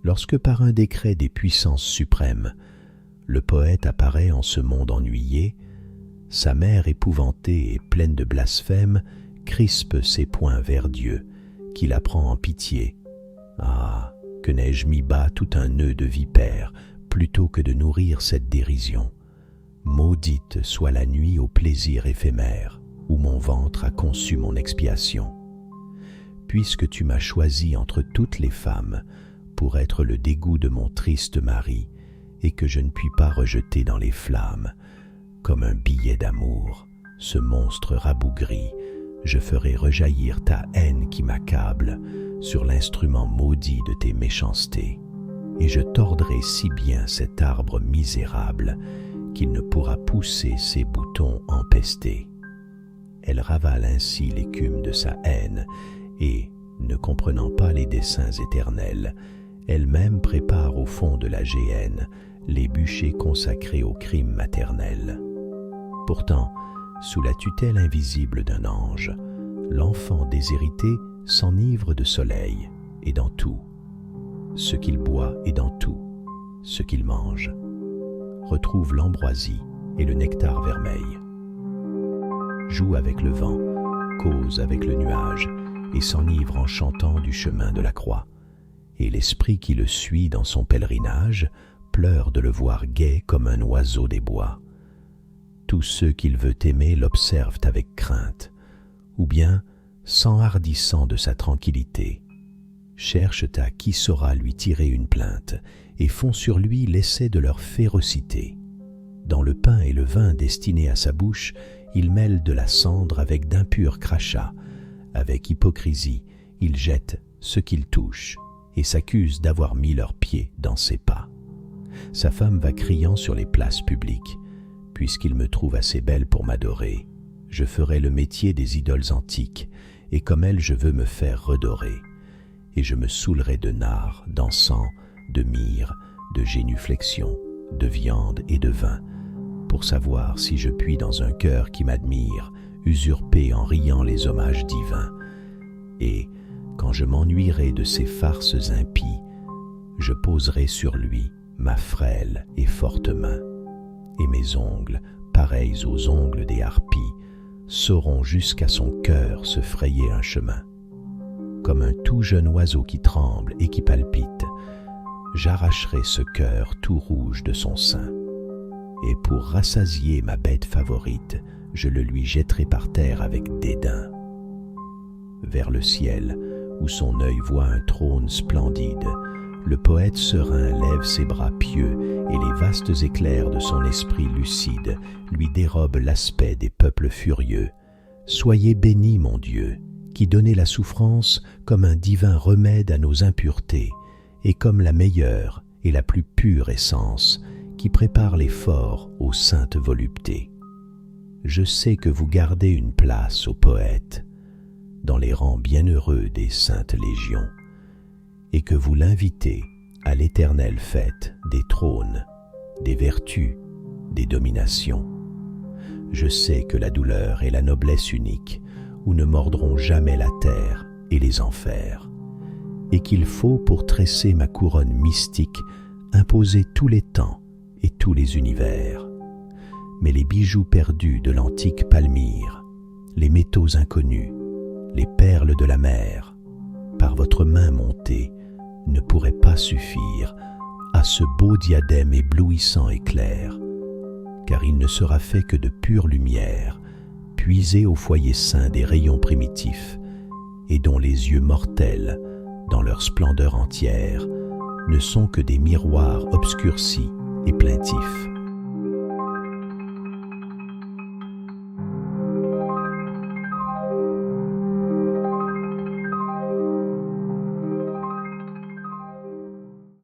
lorsque par un décret des puissances suprêmes, le poète apparaît en ce monde ennuyé, sa mère épouvantée et pleine de blasphème crispe ses poings vers Dieu, qui la prend en pitié. Ah, que n'ai-je mis bas tout un nœud de vipère, plutôt que de nourrir cette dérision. Maudite soit la nuit au plaisir éphémère, où mon ventre a conçu mon expiation. Puisque tu m'as choisi entre toutes les femmes, pour être le dégoût de mon triste mari, et que je ne puis pas rejeter dans les flammes, comme un billet d'amour, ce monstre rabougri, je ferai rejaillir ta haine qui m'accable sur l'instrument maudit de tes méchancetés, et je tordrai si bien cet arbre misérable qu'il ne pourra pousser ses boutons empestés. Elle ravale ainsi l'écume de sa haine, et, ne comprenant pas les desseins éternels, elle-même prépare au fond de la géhenne les bûchers consacrés au crime maternel. Pourtant, sous la tutelle invisible d'un ange, l'enfant déshérité s'enivre de soleil, et dans tout, ce qu'il boit et dans tout, ce qu'il mange, retrouve l'ambroisie et le nectar vermeil. Joue avec le vent, cause avec le nuage, et s'enivre en chantant du chemin de la croix. Et l'esprit qui le suit dans son pèlerinage pleure de le voir gai comme un oiseau des bois. Tous ceux qu'il veut aimer l'observent avec crainte, ou bien, s'enhardissant de sa tranquillité, cherchent à qui saura lui tirer une plainte et font sur lui l'essai de leur férocité. Dans le pain et le vin destinés à sa bouche, il mêle de la cendre avec d'impurs crachats. Avec hypocrisie, il jette ce qu'il touche et s'accuse d'avoir mis leurs pieds dans ses pas. Sa femme va criant sur les places publiques, « Puisqu'il me trouve assez belle pour m'adorer, je ferai le métier des idoles antiques, et comme elle je veux me faire redorer. Et je me saoulerai de nard, d'encens, de myrrhe, de génuflexion, de viande et de vin, pour savoir si je puis dans un cœur qui m'admire usurper en riant les hommages divins. Et, quand je m'ennuierai de ces farces impies, je poserai sur lui ma frêle et forte main, et mes ongles, pareils aux ongles des harpies, sauront jusqu'à son cœur se frayer un chemin. Comme un tout jeune oiseau qui tremble et qui palpite, j'arracherai ce cœur tout rouge de son sein, et pour rassasier ma bête favorite, je le lui jetterai par terre avec dédain. Vers le ciel, où son œil voit un trône splendide, le poète serein lève ses bras pieux, et les vastes éclairs de son esprit lucide lui dérobent l'aspect des peuples furieux. Soyez béni, mon Dieu, qui donnez la souffrance comme un divin remède à nos impuretés, et comme la meilleure et la plus pure essence, qui prépare l'effort aux saintes voluptés. Je sais que vous gardez une place aux poètes, dans les rangs bienheureux des saintes légions, et que vous l'invitez à l'éternelle fête des trônes, des vertus, des dominations. Je sais que la douleur est la noblesse unique, où ne mordront jamais la terre et les enfers, et qu'il faut, pour tresser ma couronne mystique, imposer tous les temps et tous les univers. Mais les bijoux perdus de l'antique Palmyre, les métaux inconnus, les perles de la mer, par votre main montée, ne pourraient pas suffire à ce beau diadème éblouissant et clair, car il ne sera fait que de pure lumière, puisée au foyer saint des rayons primitifs, et dont les yeux mortels, dans leur splendeur entière, ne sont que des miroirs obscurcis et plaintifs.